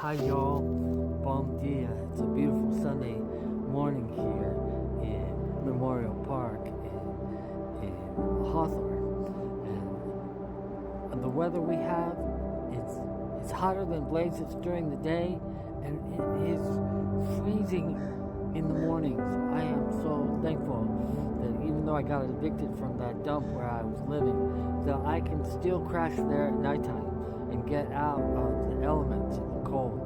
Hi y'all, bom dia. It's a beautiful Sunday morning here in Memorial Park in Hawthorne. And the weather we have, it's hotter than blazes during the day, and it is freezing in the mornings. I am so thankful that even though I got evicted from that dump where I was living, that I can still crash there at nighttime and get out of the elements and the cold.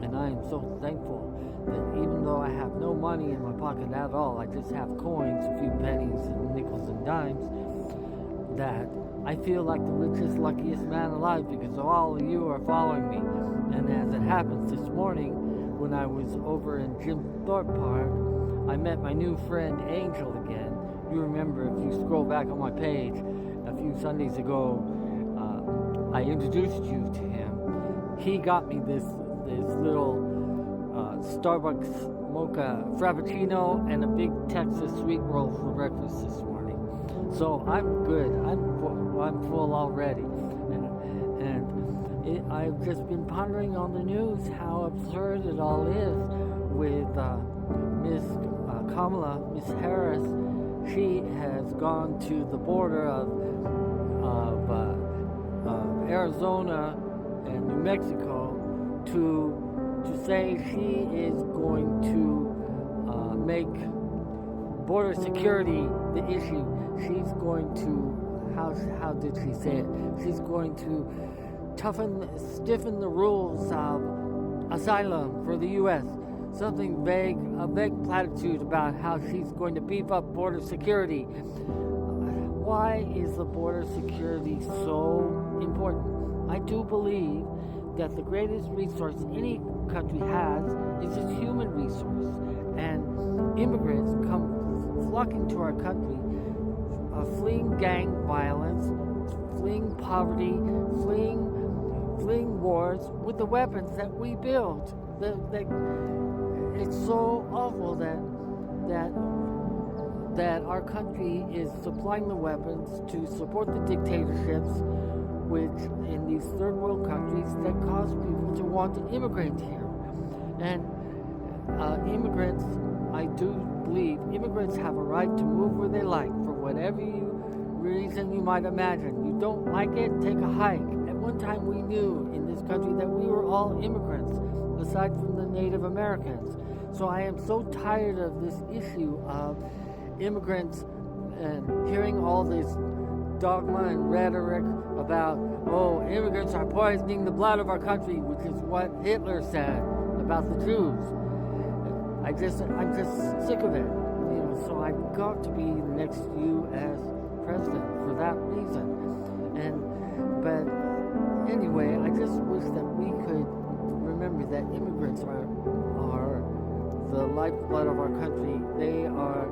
And I am so thankful that even though I have no money in my pocket at all, I just have coins, a few pennies and nickels and dimes, that I feel like the richest, luckiest man alive because all of you are following me. And as it happens this morning, when I was over in Jim Thorpe Park, I met my new friend Angel again. You remember, if you scroll back on my page a few Sundays ago, I introduced you to him. He got me this little Starbucks mocha frappuccino and a big Texas sweet roll for breakfast this morning. So I'm good. I'm full already. And I've just been pondering on the news how absurd it all is with Miss Kamala, Miss Harris. She has gone to the border of Arizona and New Mexico to say she is going to make border security the issue. She's going to, how did she say it? She's going to stiffen the rules of asylum for the U.S. Something vague, a vague platitude about how she's going to beef up border security. Why is the border security so important? I do believe that the greatest resource any country has is its human resource. And immigrants come flocking to our country, fleeing gang violence, fleeing poverty, fleeing wars with the weapons that we build. It's so awful that our country is supplying the weapons to support the dictatorships, which in these third world countries that cause people to want to immigrate here. And immigrants, I do believe immigrants have a right to move where they like for whatever reason you might imagine. You don't like it, take a hike. At one time we knew in this country that we were all immigrants, aside from the Native Americans. So I am so tired of this issue of immigrants and hearing all this dogma and rhetoric about, immigrants are poisoning the blood of our country, which is what Hitler said about the Jews. I'm just sick of it. So I've got to be the next U.S. president for that reason. But anyway, I just wish that we could remember that immigrants are the lifeblood of our country. They are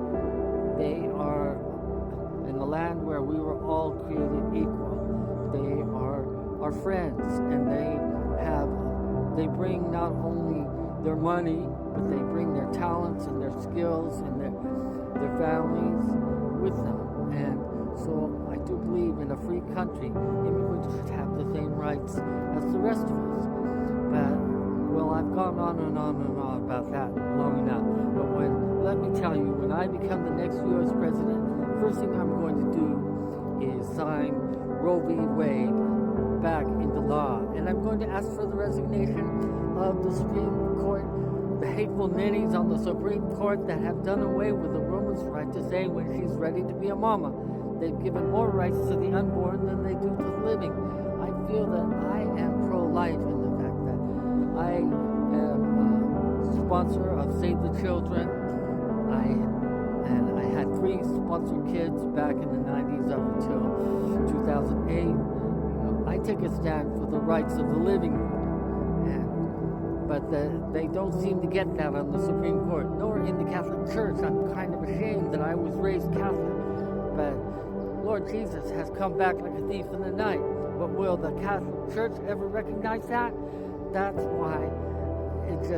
in the land where we were all created equal. They are our friends, and they bring not only their money, but they bring their talents and their skills and their families with them. And so I do believe in a free country, immigrants should have the same rights as the rest of us. But, I've gone on and on and on about that long enough. But let me tell you, when I become the next U.S. president, first thing I'm going to do is sign Roe v. Wade back into law. And I'm going to ask for the resignation of the Supreme Court, the hateful ninnies on the Supreme Court that have done away with a woman's right to say when she's ready to be a mama. They've given more rights to the unborn than they do to the living. I feel that I am pro-life in the fact that I am a sponsor of Save the Children. I had 3 sponsored kids back in the 90s up until 2008. I take a stand for the rights of the living, but they don't seem to get that on the Supreme Court, nor in the Catholic Church. I'm kind of ashamed that I was raised Catholic, but Lord Jesus has come back like a thief in the night. But will the Catholic Church ever recognize that? That's why it's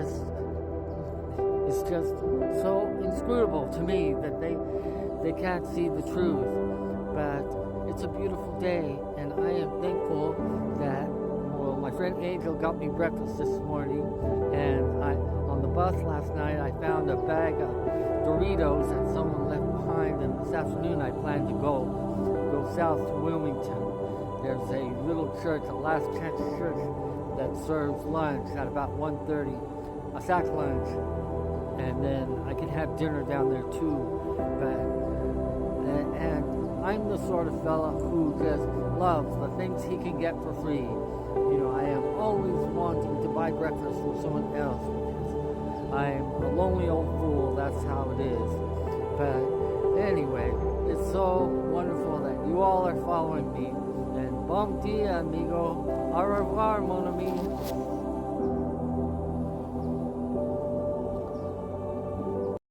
just so inscrutable to me that they can't see the truth. But it's a beautiful day, and I am thankful that, my friend Angel got me breakfast this morning, and on the bus last night I found a bag of Doritos that someone left behind, and this afternoon I plan to go south to Wilmington. There's a little church, a Last Chance church, that serves lunch at about 1:30, a sack lunch, and then I can have dinner down there too. And I'm the sort of fella who just loves the things he can get for free. You know, I am always wanting to buy breakfast for someone else because I'm a lonely old fool, that's how it is. But anyway, it's so wonderful that you all are following me. And bon dia, amigo. Au revoir, mon ami.